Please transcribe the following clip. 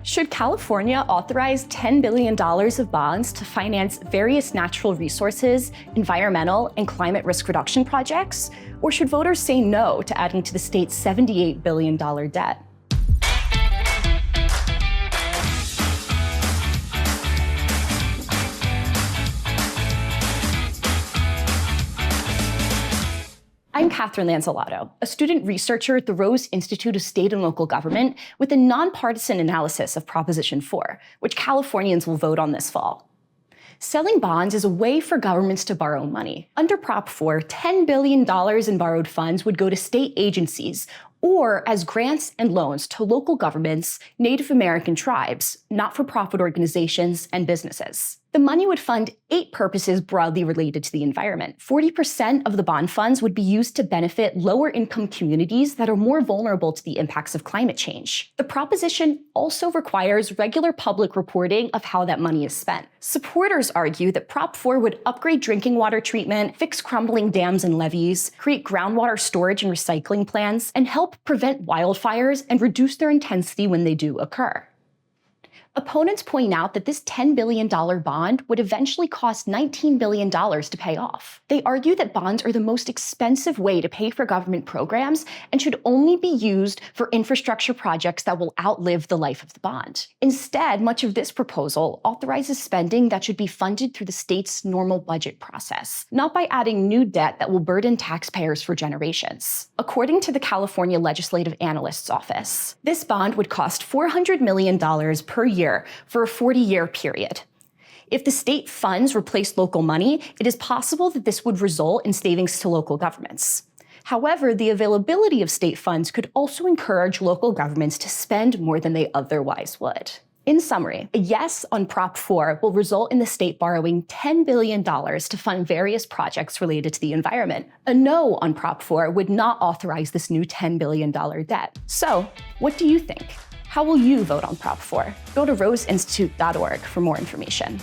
Should California authorize $10 billion of bonds to finance various natural resources, environmental, and climate risk reduction projects? Or should voters say no to adding to the state's $78 billion debt? I'm Katherine Lanzalotto, a student researcher at the Rose Institute of State and Local Government with a nonpartisan analysis of Proposition 4, which Californians will vote on this fall. Selling bonds is a way for governments to borrow money. Under Prop 4, $10 billion in borrowed funds would go to state agencies or as grants and loans to local governments, Native American tribes, not-for-profit organizations, and businesses. The money would fund 8 purposes broadly related to the environment. 40% of the bond funds would be used to benefit lower-income communities that are more vulnerable to the impacts of climate change. The proposition also requires regular public reporting of how that money is spent. Supporters argue that Prop 4 would upgrade drinking water treatment, fix crumbling dams and levees, create groundwater storage and recycling plants, and help prevent wildfires and reduce their intensity when they do occur. Opponents point out that this $10 billion bond would eventually cost $19 billion to pay off. They argue that bonds are the most expensive way to pay for government programs and should only be used for infrastructure projects that will outlive the life of the bond. Instead, much of this proposal authorizes spending that should be funded through the state's normal budget process, not by adding new debt that will burden taxpayers for generations. According to the California Legislative Analyst's Office, this bond would cost $400 million per year for a 40-year period. If the state funds replace local money, it is possible that this would result in savings to local governments. However, the availability of state funds could also encourage local governments to spend more than they otherwise would. In summary, a yes on Prop 4 will result in the state borrowing $10 billion to fund various projects related to the environment. A no on Prop 4 would not authorize this new $10 billion debt. So, what do you think? How will you vote on Prop 4? Go to roseinstitute.org for more information.